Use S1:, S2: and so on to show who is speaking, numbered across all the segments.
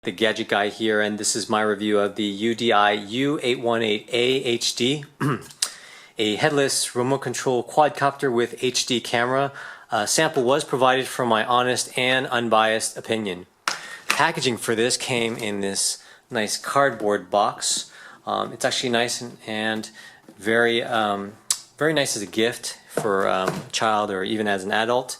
S1: The Gadget Guy here, and this is my review of the UDI U818A-HD, a headless remote control quadcopter with HD camera. A sample was provided from my honest and unbiased opinion. Packaging for this came in this nice cardboard box. It's actually nice and very nice as a gift for a child or even as an adult.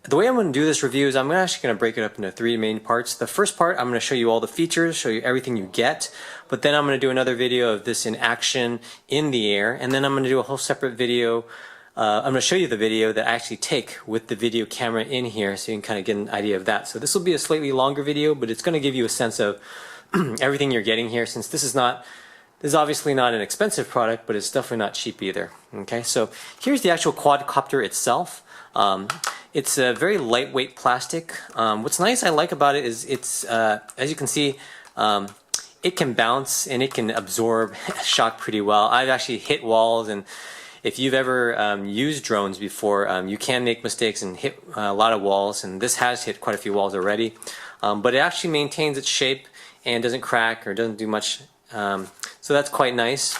S1: The way I'm going to do this review is I'm actually going to break it up into three main parts. The first part, I'm going to show you all the features, show you everything you get, but then I'm going to do another video of this in action in the air, and then I'm going to do a whole separate video. I'm going to show you the video that I actually take with the video camera in here so you can kind of get an idea of that. So this will be a slightly longer video, but it's going to give you a sense of everything you're getting here, since this is obviously not an expensive product, but it's definitely not cheap either. Okay, so here's the actual quadcopter itself. It's a very lightweight plastic. What's nice I like about it is it's, as you can see, it can bounce and it can absorb shock pretty well. I've actually hit walls, and if you've ever used drones before, you can make mistakes and hit a lot of walls, and this has hit quite a few walls already. But it actually maintains its shape and doesn't crack or doesn't do much, so that's quite nice.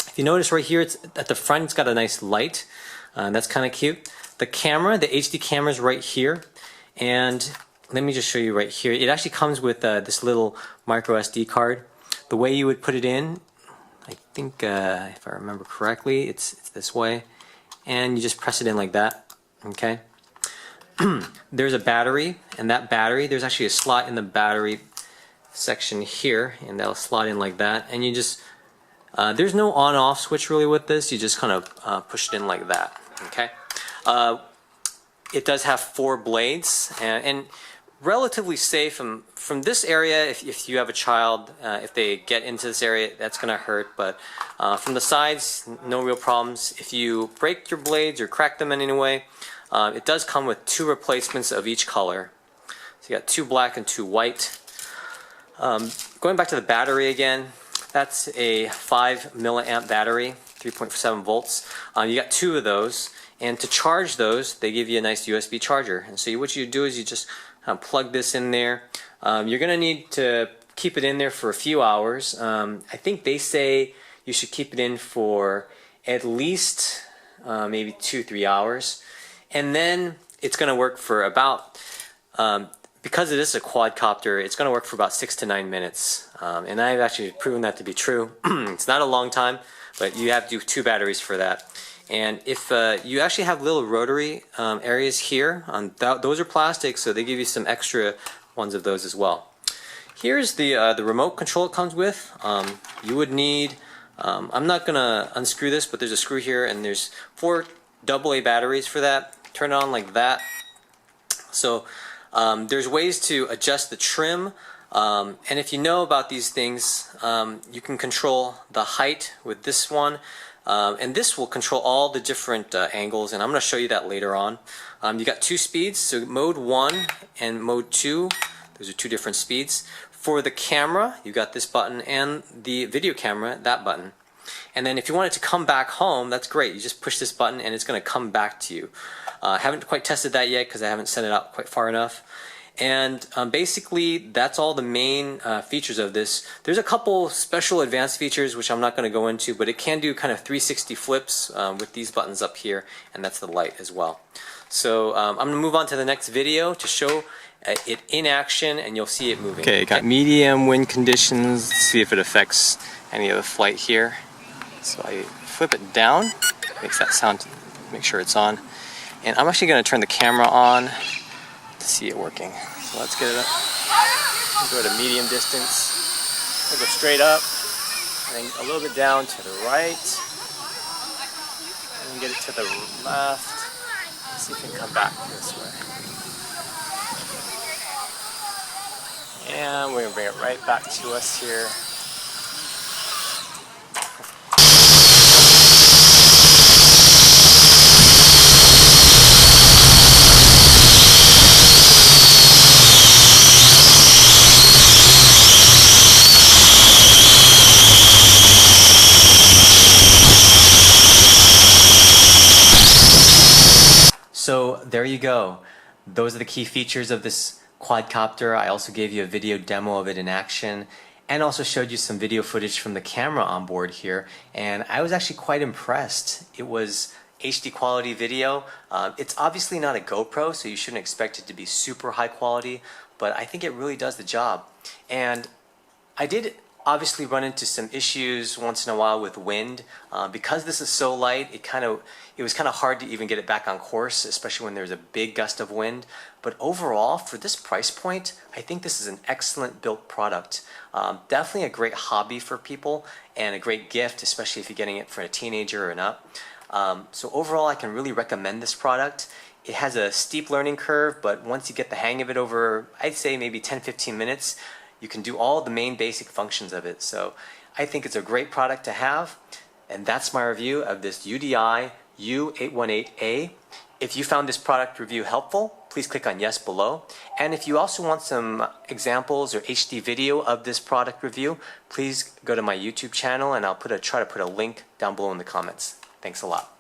S1: If you notice right here, it's at the front, it's got a nice light, that's kind of cute. The camera, the HD camera is right here, and let me just show you right here. It actually comes with this little microSD card. The way you would put it in, I think if I remember correctly, it's this way, and you just press it in like that. Okay. There's a battery, and that battery, there's actually a slot in the battery section here, and that'll slot in like that, and you just there's no on-off switch really with this. You just kind of push it in like that. Okay. It does have 4 blades, and relatively safe from this area. If you have a child, if they get into this area, that's going to hurt, but from the sides, no real problems. If you break your blades or crack them in any way, it does come with 2 replacements of each color. So you got 2 black and 2 white. Going back to the battery again, that's a 5 milliamp battery, 3.7 volts. You got 2 of those. And to charge those, they give you a nice USB charger. And so what you do is you just plug this in there. You're going to need to keep it in there for a few hours. I think they say you should keep it in for at least maybe 2-3 hours. And then it's going to work for about, because it is a quadcopter, it's going to work for about 6 to 9 minutes. And I've actually proven that to be true. It's not a long time, but you have to do 2 batteries for that. And if you actually have little rotary areas here, those are plastic, so they give you some extra ones of those as well. Here's the remote control it comes with. You would need, I'm not going to unscrew this, but there's a screw here, and there's 4 AA batteries for that. Turn it on like that. So there's ways to adjust the trim. And if you know about these things, you can control the height with this one. And this will control all the different angles, and I'm going to show you that later on. You got 2 speeds, so mode 1 and mode 2, those are 2 different speeds. For the camera, you got this button, and the video camera, that button. And then if you want it to come back home, that's great. You just push this button and it's going to come back to you. I haven't quite tested that yet because I haven't sent it out quite far enough. And basically, that's all the main features of this. There's a couple special advanced features which I'm not going to go into, but it can do kind of 360 flips with these buttons up here, and that's the light as well. So I'm going to move on to the next video to show it in action, and you'll see it moving. Okay, got medium wind conditions. Let's see if it affects any of the flight here. So I flip it down, makes that sound, make sure it's on. And I'm actually going to turn the camera on to see it working. So let's get it up. We'll go to medium distance. We'll go straight up, and then a little bit down to the right, and then get it to the left. Let's see if it can come back this way. And we're going to bring it right back to us here. So there you go. Those are the key features of this quadcopter. I also gave you a video demo of it in action and also showed you some video footage from the camera on board here, and I was actually quite impressed. It was HD quality video. It's obviously not a GoPro, so you shouldn't expect it to be super high quality, but I think it really does the job. And I did obviously run into some issues once in a while with wind. Because this is so light, it was kind of hard to even get it back on course, especially when there's a big gust of wind. But overall, for this price point, I think this is an excellent built product. Definitely a great hobby for people and a great gift, especially if you're getting it for a teenager or up. So overall, I can really recommend this product. It has a steep learning curve, but once you get the hang of it over, I'd say maybe 10-15 minutes, you can do all the main basic functions of it. So I think it's a great product to have. And that's my review of this UDI U818A. If you found this product review helpful, please click on yes below. And if you also want some examples or HD video of this product review, please go to my YouTube channel and I'll try to put a link down below in the comments. Thanks a lot.